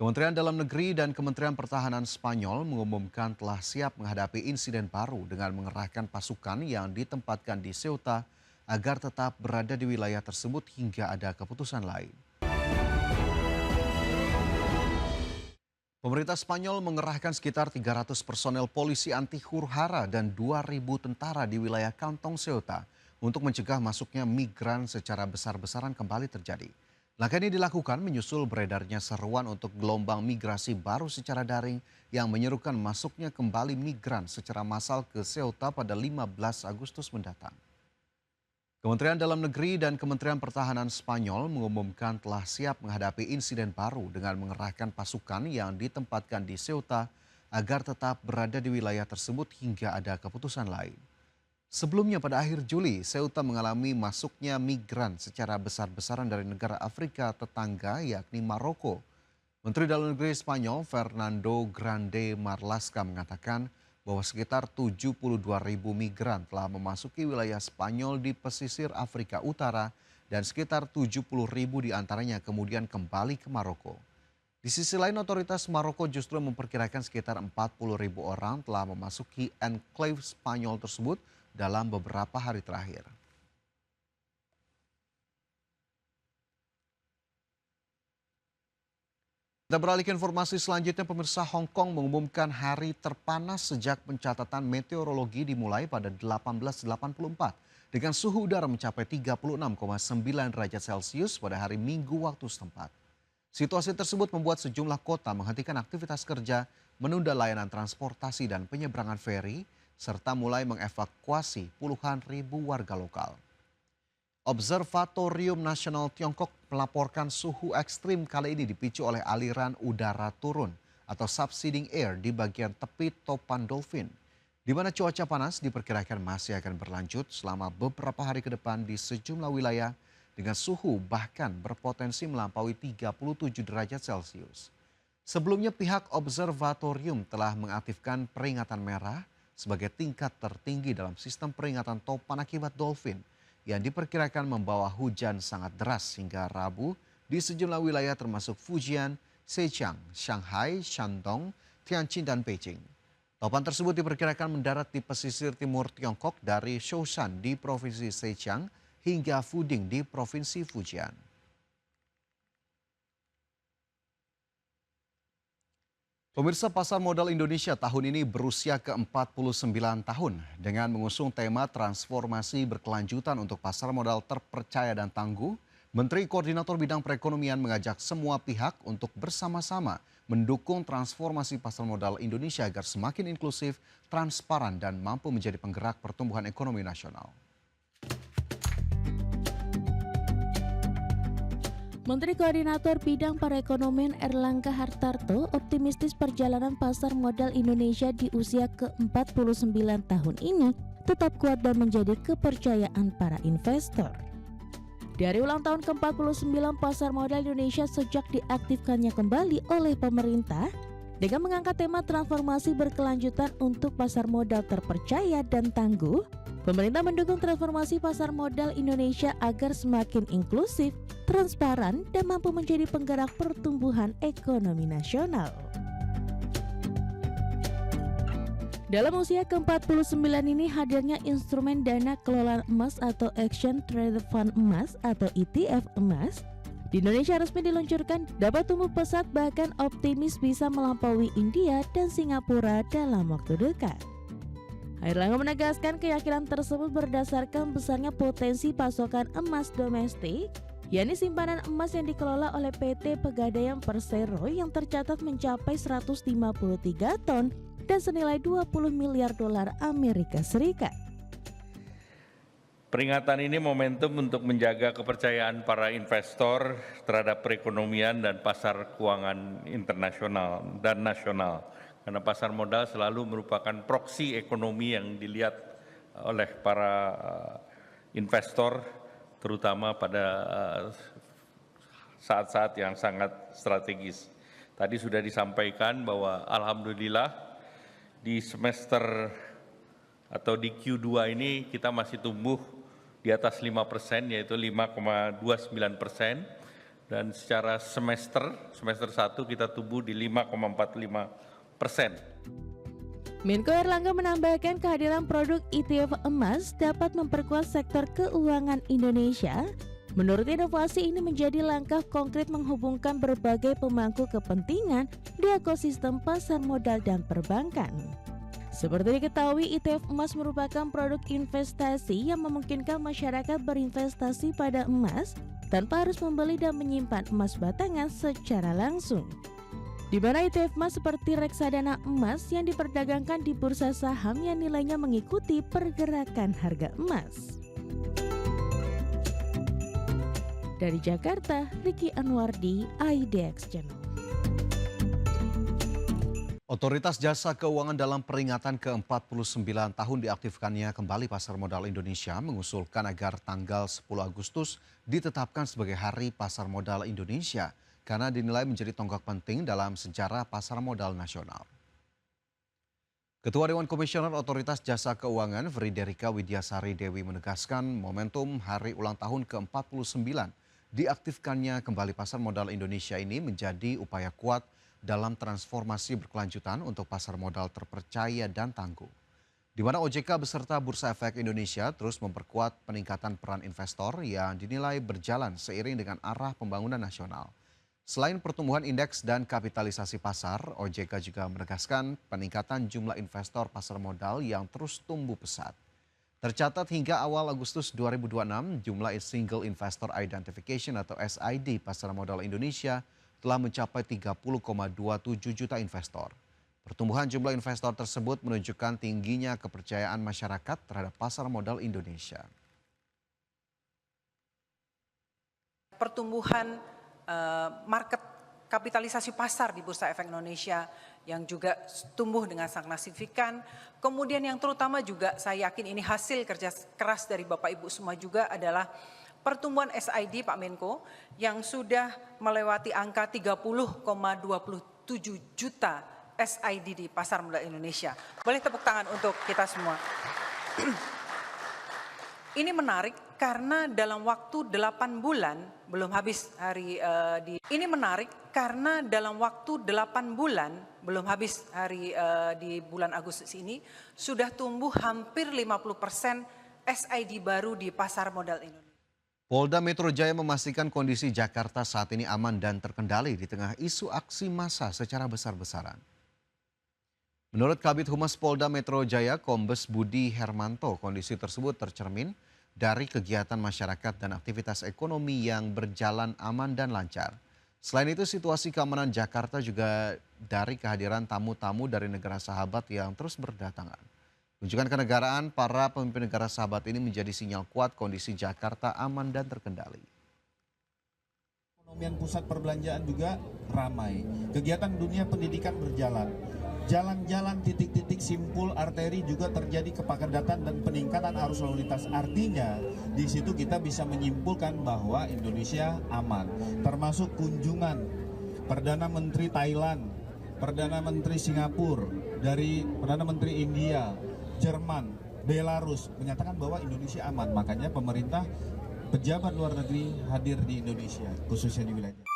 Kementerian Dalam Negeri dan Kementerian Pertahanan Spanyol mengumumkan telah siap menghadapi insiden baru dengan mengerahkan pasukan yang ditempatkan di Ceuta agar tetap berada di wilayah tersebut hingga ada keputusan lain. Pemerintah Spanyol mengerahkan sekitar 300 personel polisi anti huru-hara dan 2.000 tentara di wilayah Kantong Ceuta untuk mencegah masuknya migran secara besar-besaran kembali terjadi. Langkah ini dilakukan menyusul beredarnya seruan untuk gelombang migrasi baru secara daring yang menyerukan masuknya kembali migran secara massal ke Ceuta pada 15 Agustus mendatang. Kementerian Dalam Negeri dan Kementerian Pertahanan Spanyol mengumumkan telah siap menghadapi insiden baru dengan mengerahkan pasukan yang ditempatkan di Ceuta agar tetap berada di wilayah tersebut hingga ada keputusan lain. Sebelumnya pada akhir Juli, Ceuta mengalami masuknya migran secara besar-besaran dari negara Afrika tetangga yakni Maroko. Menteri Dalam Negeri Spanyol Fernando Grande Marlaska mengatakan bahwa sekitar 72.000 migran telah memasuki wilayah Spanyol di pesisir Afrika Utara dan sekitar 70.000 diantaranya kemudian kembali ke Maroko. Di sisi lain, otoritas Maroko justru memperkirakan sekitar 40.000 orang telah memasuki enclave Spanyol tersebut dalam beberapa hari terakhir. Kita beralih ke informasi selanjutnya, pemirsa. Hong Kong mengumumkan hari terpanas sejak pencatatan meteorologi dimulai pada 1884 dengan suhu udara mencapai 36,9 derajat Celcius pada hari Minggu waktu setempat. Situasi tersebut membuat sejumlah kota menghentikan aktivitas kerja, menunda layanan transportasi dan penyeberangan feri, serta mulai mengevakuasi puluhan ribu warga lokal. Observatorium Nasional Tiongkok melaporkan suhu ekstrim kali ini dipicu oleh aliran udara turun atau subsiding air di bagian tepi topan Dolphin, di mana cuaca panas diperkirakan masih akan berlanjut selama beberapa hari ke depan di sejumlah wilayah dengan suhu bahkan berpotensi melampaui 37 derajat Celcius. Sebelumnya pihak observatorium telah mengaktifkan peringatan merah sebagai tingkat tertinggi dalam sistem peringatan topan akibat dolphin yang diperkirakan membawa hujan sangat deras hingga Rabu di sejumlah wilayah termasuk Fujian, Zhejiang, Shanghai, Shandong, Tianjin, dan Beijing. Topan tersebut diperkirakan mendarat di pesisir timur Tiongkok dari Shousan di Provinsi Zhejiang hingga Fuding di Provinsi Fujian. Pemirsa, pasar modal Indonesia tahun ini berusia ke-49 tahun dengan mengusung tema transformasi berkelanjutan untuk pasar modal terpercaya dan tangguh. Menteri Koordinator Bidang Perekonomian mengajak semua pihak untuk bersama-sama mendukung transformasi pasar modal Indonesia agar semakin inklusif, transparan, dan mampu menjadi penggerak pertumbuhan ekonomi nasional. Menteri Koordinator Bidang Perekonomian Erlangga Hartarto optimistis perjalanan pasar modal Indonesia di usia ke-49 tahun ini tetap kuat dan menjadi kepercayaan para investor. Dari ulang tahun ke-49 pasar modal Indonesia sejak diaktifkannya kembali oleh pemerintah dengan mengangkat tema transformasi berkelanjutan untuk pasar modal terpercaya dan tangguh, pemerintah mendukung transformasi pasar modal Indonesia agar semakin inklusif, transparan, dan mampu menjadi penggerak pertumbuhan ekonomi nasional. Dalam usia ke-49 ini hadirnya instrumen dana kelolaan emas atau Action Trade Fund Emas atau ETF emas di Indonesia resmi diluncurkan dapat tumbuh pesat, bahkan optimis bisa melampaui India dan Singapura dalam waktu dekat. Erlangga menegaskan keyakinan tersebut berdasarkan besarnya potensi pasokan emas domestik, yakni simpanan emas yang dikelola oleh PT Pegadaian Persero yang tercatat mencapai 153 ton dan senilai 20 miliar dolar Amerika Serikat. Peringatan ini momentum untuk menjaga kepercayaan para investor terhadap perekonomian dan pasar keuangan internasional dan nasional. Karena pasar modal selalu merupakan proksi ekonomi yang dilihat oleh para investor, terutama pada saat-saat yang sangat strategis. Tadi sudah disampaikan bahwa alhamdulillah di semester atau di Q2 ini kita masih tumbuh di atas 5%, yaitu 5,29%, dan secara semester 1 kita tumbuh di 5,45%. Menko Airlangga menambahkan kehadiran produk ETF emas dapat memperkuat sektor keuangan Indonesia. Menurut inovasi ini menjadi langkah konkret menghubungkan berbagai pemangku kepentingan di ekosistem pasar modal dan perbankan. Seperti diketahui, ETF emas merupakan produk investasi yang memungkinkan masyarakat berinvestasi pada emas tanpa harus membeli dan menyimpan emas batangan secara langsung. Di mana ETF emas seperti reksadana emas yang diperdagangkan di bursa saham yang nilainya mengikuti pergerakan harga emas. Dari Jakarta, Ricky Anwardi, IDX Channel. Otoritas Jasa Keuangan dalam peringatan ke-49 tahun diaktifkannya kembali Pasar Modal Indonesia mengusulkan agar tanggal 10 Agustus ditetapkan sebagai Hari Pasar Modal Indonesia karena dinilai menjadi tonggak penting dalam sejarah pasar modal nasional. Ketua Dewan Komisioner Otoritas Jasa Keuangan Friderika Widyasari Dewi menegaskan momentum hari ulang tahun ke-49 diaktifkannya kembali Pasar Modal Indonesia ini menjadi upaya kuat dalam transformasi berkelanjutan untuk pasar modal terpercaya dan tangguh. Di mana OJK beserta Bursa Efek Indonesia terus memperkuat peningkatan peran investor yang dinilai berjalan seiring dengan arah pembangunan nasional. Selain pertumbuhan indeks dan kapitalisasi pasar, OJK juga menegaskan peningkatan jumlah investor pasar modal yang terus tumbuh pesat. Tercatat hingga awal Agustus 2026, jumlah Single Investor Identification atau SID pasar modal Indonesia telah mencapai 30,27 juta investor. Pertumbuhan jumlah investor tersebut menunjukkan tingginya kepercayaan masyarakat terhadap pasar modal Indonesia. Pertumbuhan market kapitalisasi pasar di Bursa Efek Indonesia yang juga tumbuh dengan sangat signifikan. Kemudian yang terutama juga saya yakin ini hasil kerja keras dari Bapak Ibu semua juga adalah pertumbuhan SID Pak Menko yang sudah melewati angka 30,27 juta SID di pasar modal Indonesia. Boleh tepuk tangan untuk kita semua. Ini menarik karena dalam waktu 8 bulan belum habis di bulan Agustus ini sudah tumbuh hampir 50% SID baru di pasar modal Indonesia. Polda Metro Jaya memastikan kondisi Jakarta saat ini aman dan terkendali di tengah isu aksi massa secara besar-besaran. Menurut Kabid Humas Polda Metro Jaya, Kombes Budi Hermanto, kondisi tersebut tercermin dari kegiatan masyarakat dan aktivitas ekonomi yang berjalan aman dan lancar. Selain itu, situasi keamanan Jakarta juga dari kehadiran tamu-tamu dari negara sahabat yang terus berdatangan. Kunjungan kenegaraan para pemimpin negara sahabat ini menjadi sinyal kuat kondisi Jakarta aman dan terkendali. Ekonomian pusat perbelanjaan juga ramai. Kegiatan dunia pendidikan berjalan. Jalan-jalan titik-titik simpul arteri juga terjadi kepadatan dan peningkatan arus lalu lintas. Artinya di situ kita bisa menyimpulkan bahwa Indonesia aman. Termasuk kunjungan Perdana Menteri Thailand, Perdana Menteri Singapura, dari Perdana Menteri India, Jerman, Belarus menyatakan bahwa Indonesia aman. Makanya pemerintah, pejabat luar negeri hadir di Indonesia, khususnya di wilayah.